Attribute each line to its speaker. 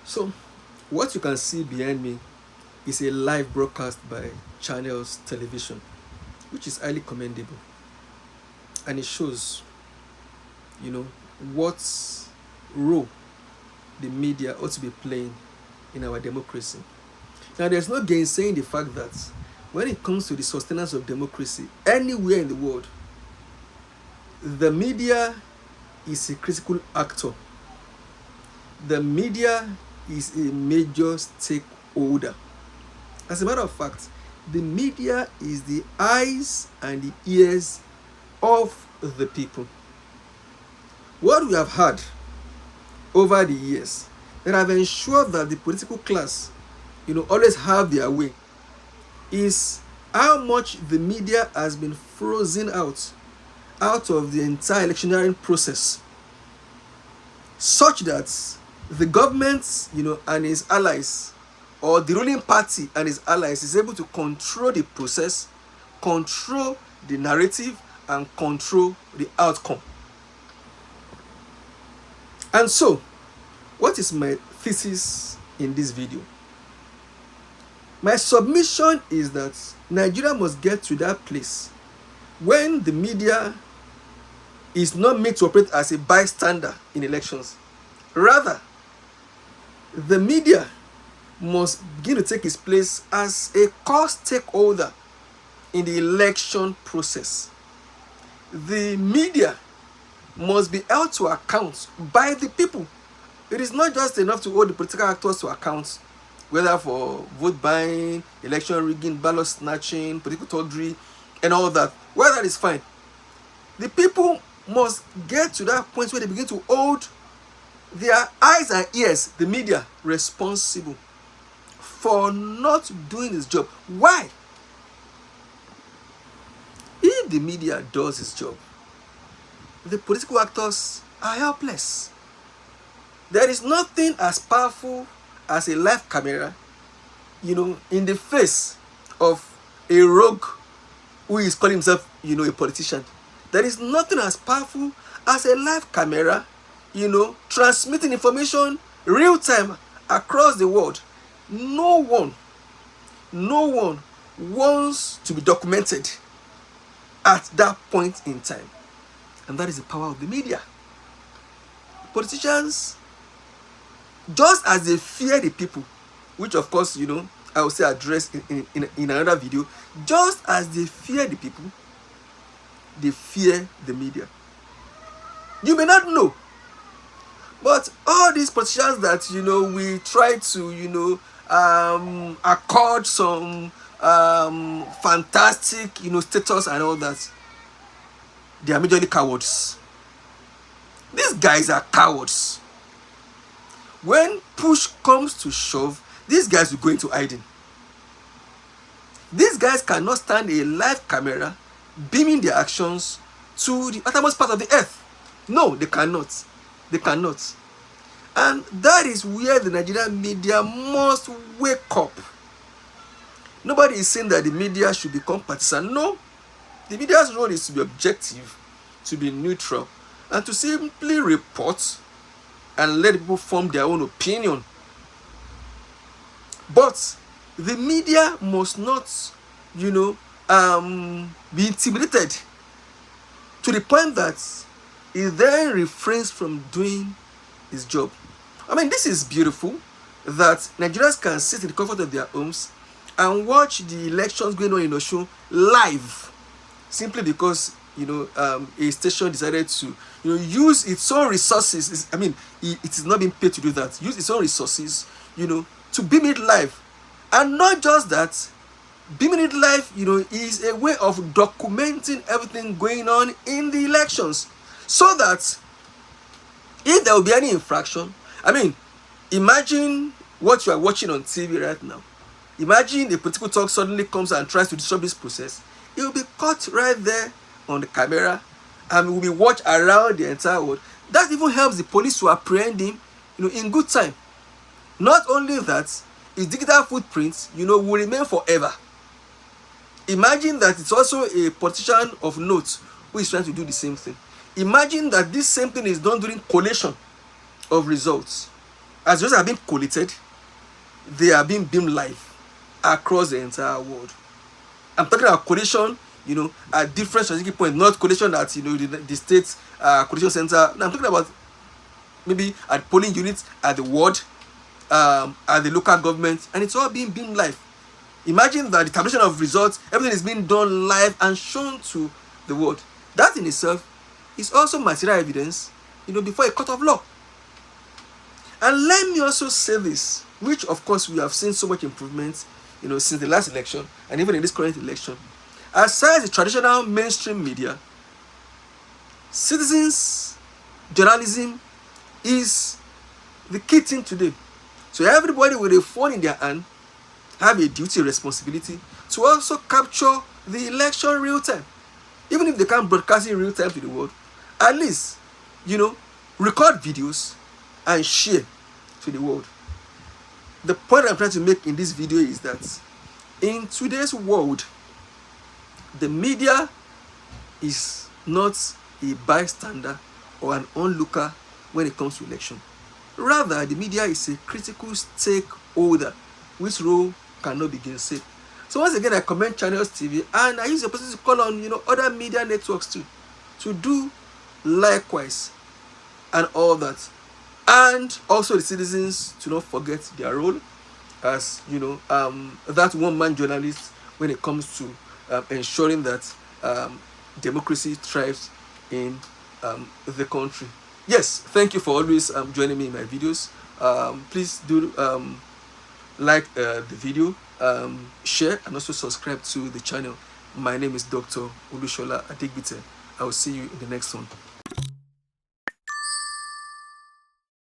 Speaker 1: So, what you can see behind me is a live broadcast by Channels Television, which is highly commendable. And it shows, you know, what role the media ought to be playing in our democracy. Now, there's no gainsaying the fact that when it comes to the sustenance of democracy anywhere in the world, the media is a critical actor. The media is a major stakeholder. As a matter of fact, the media is the eyes and the ears of the people. What we have had over the years that have ensured that the political class, always have their way, is how much the media has been frozen out of the entire electioneering process, such that the government, and its allies, or the ruling party and its allies, is able to control the process, control the narrative, and control the outcome. And so, what is my thesis in this video? My submission is that Nigeria must get to that place when the media is not made to operate as a bystander in elections. Rather, the media must begin to take its place as a core stakeholder in the election process. The media must be held to account by the people. It is not just enough to hold the political actors to account, whether for vote buying, election rigging, ballot snatching, political tawdry, and all that. Well, that is fine. The people must get to that point where they begin to hold their eyes and ears, the media, responsible for not doing its job. Why? If the media does its job, the political actors are helpless. There is nothing as powerful as a live camera, in the face of a rogue who is calling himself, a politician. There is nothing as powerful as a live camera, transmitting information real time across the world. No one wants to be documented at that point in time. And that is the power of the media. Politicians, just as they fear the people, which of course, I will say address in another video, just as they fear the people, they fear the media. You may not know, but all these politicians that, we try to, accord some fantastic, status and all that, they are majorly cowards. These guys are cowards. When push comes to shove, these guys will go into hiding. These guys cannot stand a live camera beaming their actions to the uttermost part of the earth. No, they cannot. They cannot. And that is where the Nigerian media must wake up. Nobody is saying that the media should become partisan. No. The media's role is to be objective, to be neutral, and to simply report and let people form their own opinion. But the media must not, be intimidated to the point that it then refrains from doing its job. I mean, this is beautiful that Nigerians can sit in the comfort of their homes and watch the elections going on in Osun live, simply because a station decided to use its own resources. It is not being paid to do that. Use its own resources, to beam it live. And not just that, beaming it live, is a way of documenting everything going on in the elections, so that if there will be any infraction, imagine what you are watching on TV right now. Imagine a political talk suddenly comes and tries to disrupt this process. It will be caught right there on the camera and will be watched around the entire world. That even helps the police to apprehend him, in good time. Not only that, his digital footprint, will remain forever. Imagine that it's also a politician of note who is trying to do the same thing. Imagine that this same thing is done during collation of results. As results are being collated, they are being beamed live across the entire world. I'm talking about collation, at different strategic points, not collation at the state collation center. No, I'm talking about maybe at polling units, at the ward, at the local government, and it's all being beamed live. Imagine that the tabulation of results, everything is being done live and shown to the world. That in itself is also material evidence, before a court of law. And let me also say this, which of course we have seen so much improvement, since the last election and even in this current election. Aside the traditional mainstream media, citizens journalism is the key thing today. So everybody with a phone in their hand have a duty, responsibility to also capture the election real time. Even if they can't broadcast in real time to the world, at least, record videos and share to the world. The point I'm trying to make in this video is that in today's world, the media is not a bystander or an onlooker when it comes to election. Rather, the media is a critical stakeholder, which role cannot be gainsaid. So once again, I commend Channels TV, and I use the opportunity to call on other media networks to do likewise and all that. And also the citizens to not forget their role as that one-man journalist when it comes to ensuring that democracy thrives in the country. Yes, thank you for always joining me in my videos. Please do like the video, share, and also subscribe to the channel. My name is Dr. Olushola Adigbite. I will see you in the next one.